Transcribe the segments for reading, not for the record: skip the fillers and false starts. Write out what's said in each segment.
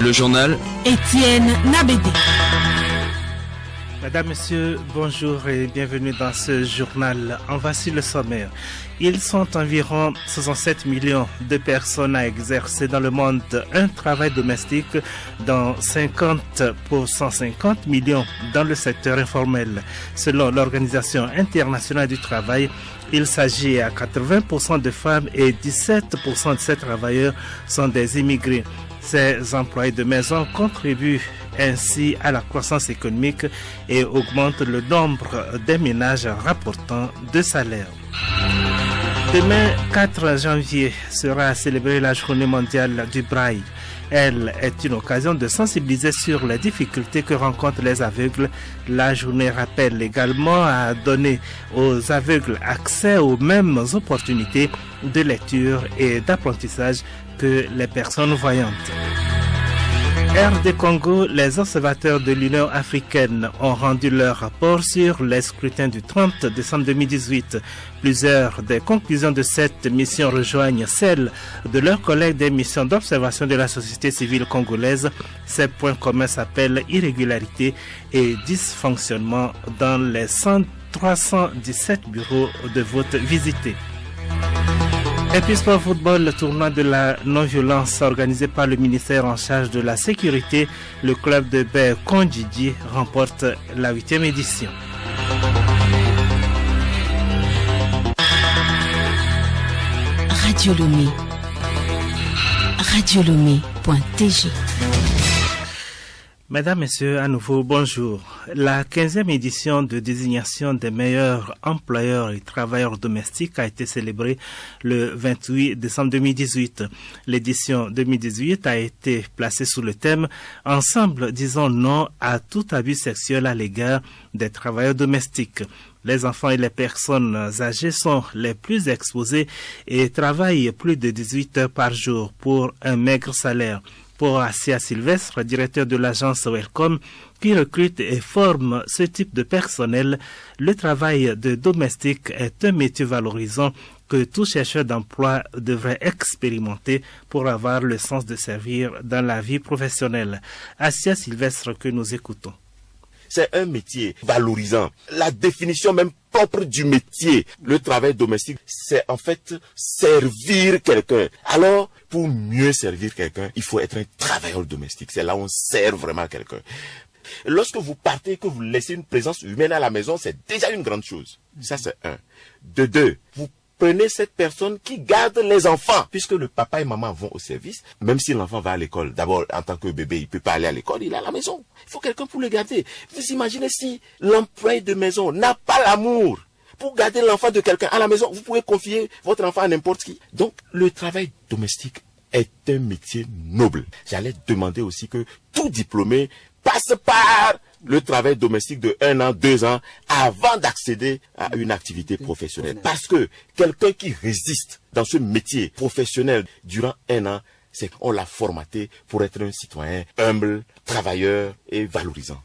Le journal Étienne Nabédé. Mesdames, Messieurs, bonjour et bienvenue dans ce journal. En voici le sommaire. Ils sont environ 67 millions de personnes à exercer dans le monde un travail domestique, dont 50 millions dans le secteur informel. Selon l'Organisation internationale du travail, il s'agit à 80% de femmes et 17% de ces travailleurs sont des immigrés. Ces employés de maison contribuent ainsi à la croissance économique et augmentent le nombre des ménages rapportant de salaires. Demain, 4 janvier, sera célébrée la Journée mondiale du braille. Elle est une occasion de sensibiliser sur les difficultés que rencontrent les aveugles. La journée rappelle également à donner aux aveugles accès aux mêmes opportunités de lecture et d'apprentissage que les personnes voyantes. RD Congo, les observateurs de l'Union africaine ont rendu leur rapport sur les scrutins du 30 décembre 2018. Plusieurs des conclusions de cette mission rejoignent celles de leurs collègues des missions d'observation de la société civile congolaise. Ces points communs s'appellent irrégularité et dysfonctionnement dans les 317 bureaux de vote visités. Et puis sport football, le tournoi de la non-violence organisé par le ministère en charge de la sécurité, le club de Baie Kondjidi remporte la 8e édition. Radio Lomé. radiolomé.tg. Mesdames, Messieurs, à nouveau, bonjour. La 15e édition de désignation des meilleurs employeurs et travailleurs domestiques a été célébrée le 28 décembre 2018. L'édition 2018 a été placée sous le thème « Ensemble, disons non à tout abus sexuel à l'égard des travailleurs domestiques ». Les enfants et les personnes âgées sont les plus exposés et travaillent plus de 18 heures par jour pour un maigre salaire. Pour Assia Sylvestre, directeur de l'agence Welcome, qui recrute et forme ce type de personnel, le travail de domestique est un métier valorisant que tout chercheur d'emploi devrait expérimenter pour avoir le sens de servir dans la vie professionnelle. Assia Sylvestre que nous écoutons. C'est un métier valorisant. La définition même propre du métier, le travail domestique, c'est en fait servir quelqu'un. Alors, pour mieux servir quelqu'un, il faut être un travailleur domestique. C'est là où on sert vraiment quelqu'un. Lorsque vous partez, que vous laissez une présence humaine à la maison, c'est déjà une grande chose. Ça, c'est un. De deux, vous prenez cette personne qui garde les enfants, puisque le papa et maman vont au service, même si l'enfant va à l'école. D'abord, en tant que bébé, il peut pas aller à l'école, il est à la maison. Il faut quelqu'un pour le garder. Vous imaginez si l'employé de maison n'a pas l'amour pour garder l'enfant de quelqu'un à la maison, vous pouvez confier votre enfant à n'importe qui. Donc, le travail domestique est un métier noble. J'allais demander aussi que tout diplômé passe par le travail domestique de 1 an, 2 ans, avant d'accéder à une activité professionnelle. Parce que quelqu'un qui résiste dans ce métier professionnel durant 1 an, c'est qu'on l'a formaté pour être un citoyen humble, travailleur et valorisant.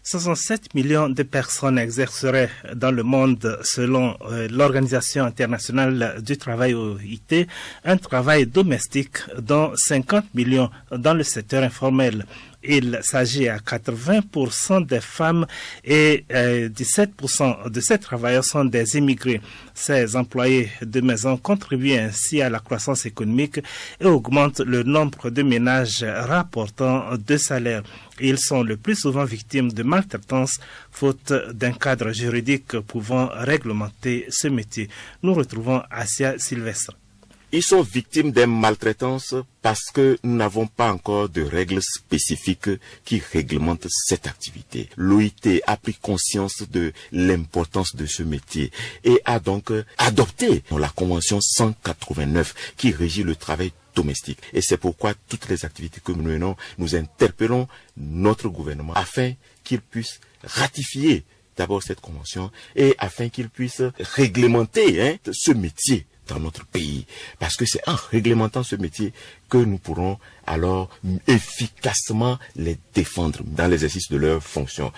67 millions de personnes exerceraient dans le monde, selon l'Organisation internationale du travail OIT, un travail domestique, dont 50 millions dans le secteur informel. Il s'agit à 80% des femmes et 17% de ces travailleurs sont des immigrés. Ces employés de maison contribuent ainsi à la croissance économique et augmentent le nombre de ménages rapportant de salaires. Ils sont le plus souvent victimes de maltraitance, faute d'un cadre juridique pouvant réglementer ce métier. Nous retrouvons Assia Sylvestre. Ils sont victimes des maltraitances parce que nous n'avons pas encore de règles spécifiques qui réglementent cette activité. L'OIT a pris conscience de l'importance de ce métier et a donc adopté la Convention 189 qui régit le travail domestique. Et c'est pourquoi toutes les activités que nous menons, nous interpellons notre gouvernement afin qu'il puisse ratifier d'abord cette convention et afin qu'il puisse réglementer ce métier dans notre pays. Parce que c'est en réglementant ce métier que nous pourrons alors efficacement les défendre dans l'exercice de leurs fonctions.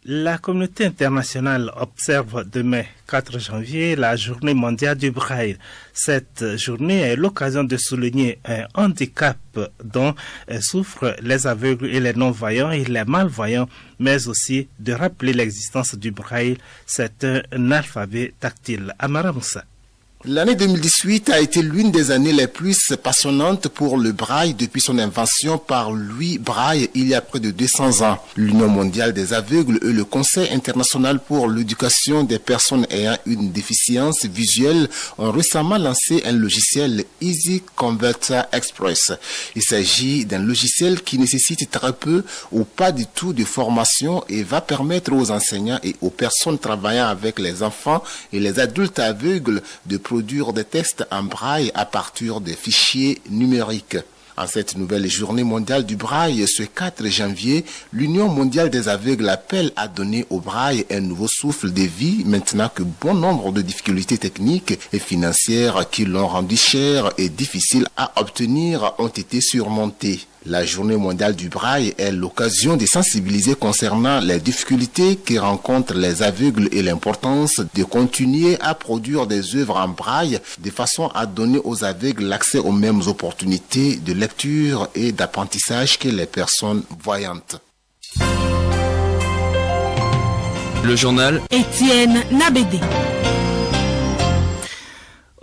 La communauté internationale observe demain, 4 janvier, la journée mondiale du braille. Cette journée est l'occasion de souligner un handicap dont souffrent les aveugles et les non-voyants et les malvoyants, mais aussi de rappeler l'existence du braille. C'est un alphabet tactile. Amara Moussa. L'année 2018 a été l'une des années les plus passionnantes pour le braille depuis son invention par Louis Braille il y a près de 200 ans. L'Union mondiale des aveugles et le Conseil international pour l'éducation des personnes ayant une déficience visuelle ont récemment lancé un logiciel Easy Converter Express. Il s'agit d'un logiciel qui nécessite très peu ou pas du tout de formation et va permettre aux enseignants et aux personnes travaillant avec les enfants et les adultes aveugles de produire des tests en braille à partir des fichiers numériques. En cette nouvelle journée mondiale du braille, ce 4 janvier, l'Union mondiale des aveugles appelle à donner au braille un nouveau souffle de vie maintenant que bon nombre de difficultés techniques et financières qui l'ont rendu cher et difficile à obtenir ont été surmontées. La journée mondiale du braille est l'occasion de sensibiliser concernant les difficultés que rencontrent les aveugles et l'importance de continuer à produire des œuvres en braille de façon à donner aux aveugles l'accès aux mêmes opportunités de lecture et d'apprentissage que les personnes voyantes. Le journal Étienne Nabédé.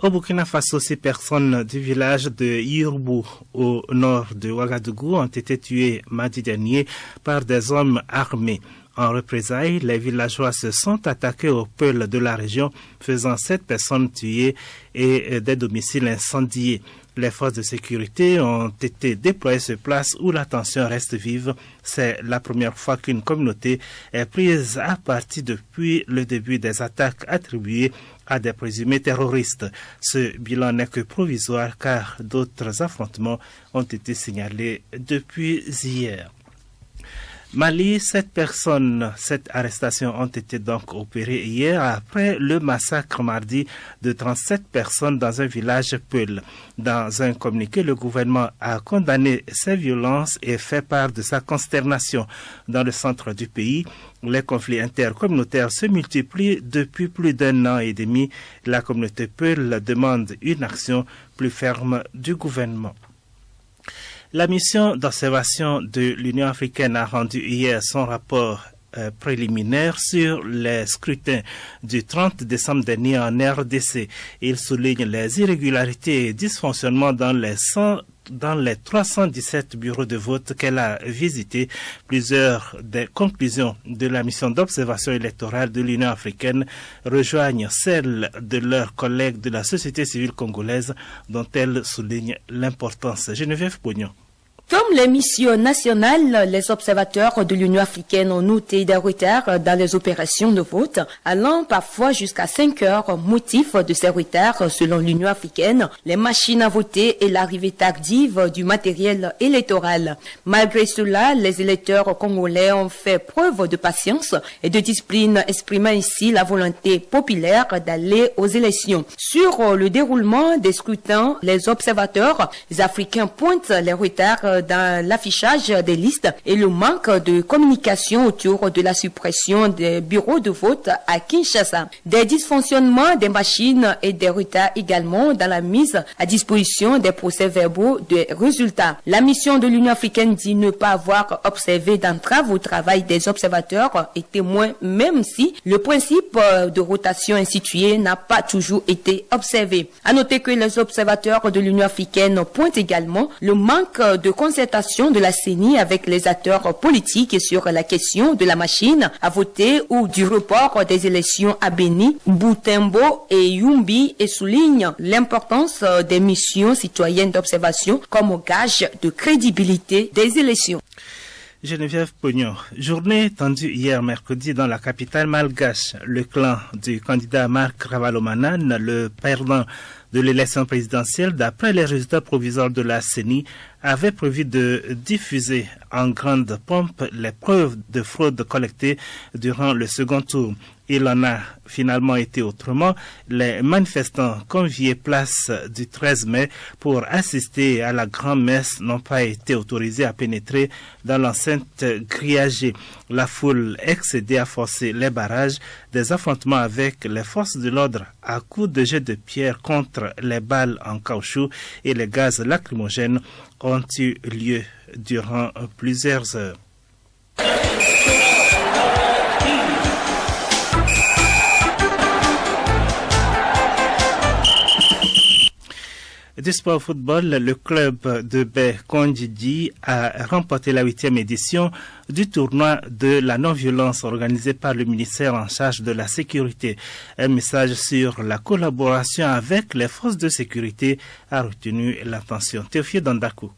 Au Burkina Faso, 6 personnes du village de Yurbu, au nord de Ouagadougou, ont été tuées mardi dernier par des hommes armés. En représailles, les villageois se sont attaqués aux peuls de la région, faisant 7 personnes tuées et des domiciles incendiés. Les forces de sécurité ont été déployées sur place où la tension reste vive. C'est la première fois qu'une communauté est prise à partie depuis le début des attaques attribuées à des présumés terroristes. Ce bilan n'est que provisoire car d'autres affrontements ont été signalés depuis hier. Mali, 7 arrestations ont été donc opérées hier après le massacre mardi de 37 personnes dans un village Peul. Dans un communiqué, le gouvernement a condamné ces violences et fait part de sa consternation. Dans le centre du pays, les conflits intercommunautaires se multiplient depuis plus d'1 an et demi. La communauté Peul demande une action plus ferme du gouvernement. La mission d'observation de l'Union africaine a rendu hier son rapport préliminaire sur les scrutins du 30 décembre dernier en RDC. Il souligne les irrégularités et dysfonctionnements dans les 317 bureaux de vote qu'elle a visités. Plusieurs des conclusions de la mission d'observation électorale de l'Union africaine rejoignent celles de leurs collègues de la société civile congolaise dont elle souligne l'importance. Geneviève Pognon. Comme les missions nationales, les observateurs de l'Union africaine ont noté des retards dans les opérations de vote, allant parfois jusqu'à 5 heures. Motif de ces retards, selon l'Union africaine, les machines à voter et l'arrivée tardive du matériel électoral. Malgré cela, les électeurs congolais ont fait preuve de patience et de discipline, exprimant ici la volonté populaire d'aller aux élections. Sur le déroulement des scrutins, les observateurs africains pointent les retards dans l'affichage des listes et le manque de communication autour de la suppression des bureaux de vote à Kinshasa. Des dysfonctionnements des machines et des retards également dans la mise à disposition des procès-verbaux des résultats. La mission de l'Union africaine dit ne pas avoir observé d'entrave au travail des observateurs et témoins, même si le principe de rotation institué n'a pas toujours été observé. À noter que les observateurs de l'Union africaine pointent également le manque de concertation de la CENI avec les acteurs politiques sur la question de la machine à voter ou du report des élections à Beni, Butembo et Yumbi et souligne l'importance des missions citoyennes d'observation comme gage de crédibilité des élections. Geneviève Pognon. Journée tendue hier mercredi dans la capitale malgache. Le clan du candidat Marc Ravalomanane, le perdant de l'élection présidentielle, d'après les résultats provisoires de la CENI, avait prévu de diffuser en grande pompe les preuves de fraude collectées durant le second tour. Il en a finalement été autrement. Les manifestants conviés place du 13 mai pour assister à la grand-messe n'ont pas été autorisés à pénétrer dans l'enceinte grillagée. La foule excédée a forcé les barrages. Des affrontements avec les forces de l'ordre à coups de jets de pierre contre les balles en caoutchouc et les gaz lacrymogènes ont eu lieu durant plusieurs heures. Du sport football, le club de Baie-Kondjidi a remporté la 8e édition du tournoi de la non-violence organisé par le ministère en charge de la sécurité. Un message sur la collaboration avec les forces de sécurité a retenu l'attention. Théophile Dandakou.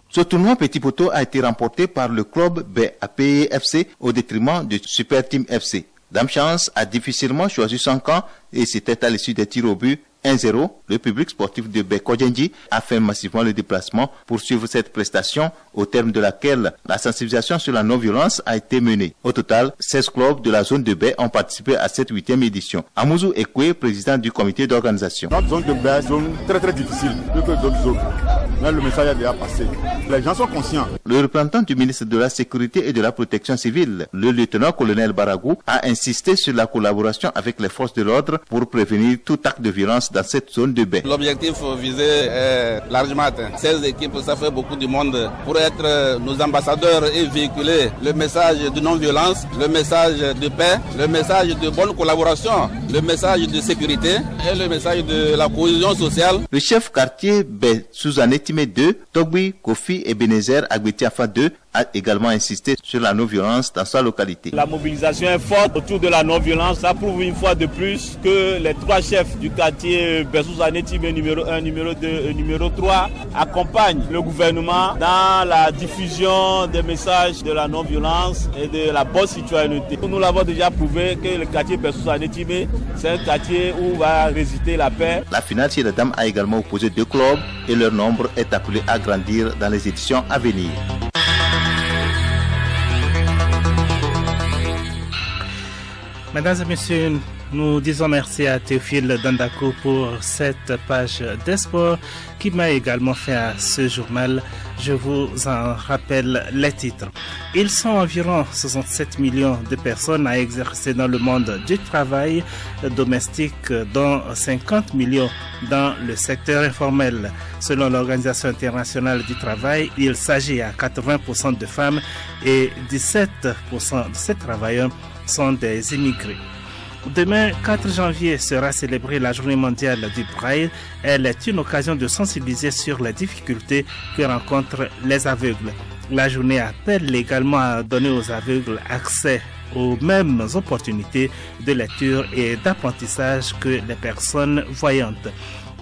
Ce tournoi Petit Poteau a été remporté par le club BAPFC au détriment du Super Team FC. Dame Chance a difficilement choisi son camp et c'était à l'issue des tirs au but 1-0, le public sportif de Baie-Kondjidi a fait massivement le déplacement pour suivre cette prestation au terme de laquelle la sensibilisation sur la non-violence a été menée. Au total, 16 clubs de la zone de Baie ont participé à cette 8e édition. Amouzou Ekwe, président du comité d'organisation. Notre zone de Baie est une zone très difficile, plus que d'autres zones. Mais le message a déjà passé. Les gens sont conscients. Le représentant du ministre de la Sécurité et de la Protection civile, le lieutenant-colonel Baragou, a insisté sur la collaboration avec les forces de l'ordre pour prévenir tout acte de violence dans cette zone de Baie. L'objectif visé est largement atteint. 16 équipes, ça fait beaucoup de monde pour être nos ambassadeurs et véhiculer le message de non-violence, le message de paix, le message de bonne collaboration, le message de sécurité et le message de la cohésion sociale. Le chef quartier Baie Suzanne Timé 2, Togbi, Kofi et Benézer Agbetiafa 2 a également insisté sur la non-violence dans sa localité. La mobilisation est forte autour de la non-violence. Ça prouve une fois de plus que les trois chefs du quartier Bessous-Anetime numéro 1, numéro 2 et numéro 3 accompagnent le gouvernement dans la diffusion des messages de la non-violence et de la bonne citoyenneté. Nous l'avons déjà prouvé que le quartier Bessous-Anetime, c'est un quartier où va résider la paix. La finale chez les dames a également opposé 2 clubs et leur nombre est appelé à grandir dans les éditions à venir. Mesdames et messieurs, nous disons merci à Théophile Dandakou pour cette page des sports qui m'a également fait à ce journal. Je vous en rappelle les titres. Ils sont environ 67 millions de personnes à exercer dans le monde du travail domestique, dont 50 millions dans le secteur informel. Selon l'Organisation internationale du travail, il s'agit à 80% de femmes et 17% de ces travailleurs sont des immigrés. Demain, 4 janvier, sera célébrée la journée mondiale du braille. Elle est une occasion de sensibiliser sur les difficultés que rencontrent les aveugles. La journée appelle également à donner aux aveugles accès aux mêmes opportunités de lecture et d'apprentissage que les personnes voyantes.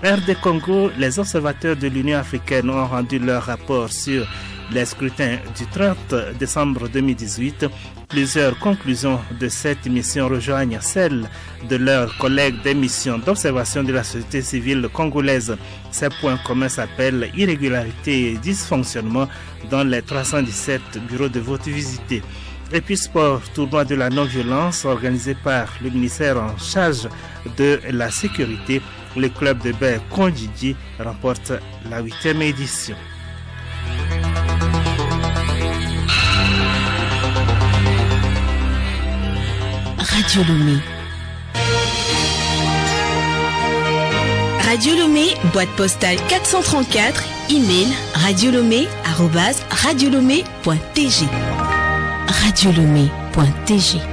RD Congo, les observateurs de l'Union africaine ont rendu leur rapport sur les scrutins du 30 décembre 2018. Plusieurs conclusions de cette mission rejoignent celles de leurs collègues des missions d'observation de la société civile congolaise. Ces points communs s'appellent irrégularité et dysfonctionnement dans les 317 bureaux de vote visités. Et puis sport, tournoi de la non-violence organisé par le ministère en charge de la sécurité. Le club de Baie-Kondjidi remporte la 8e édition. Radio Lomé. Radio Lomé, boîte postale 434, email radiolomé@radiolomé.tg. radiolomé.tg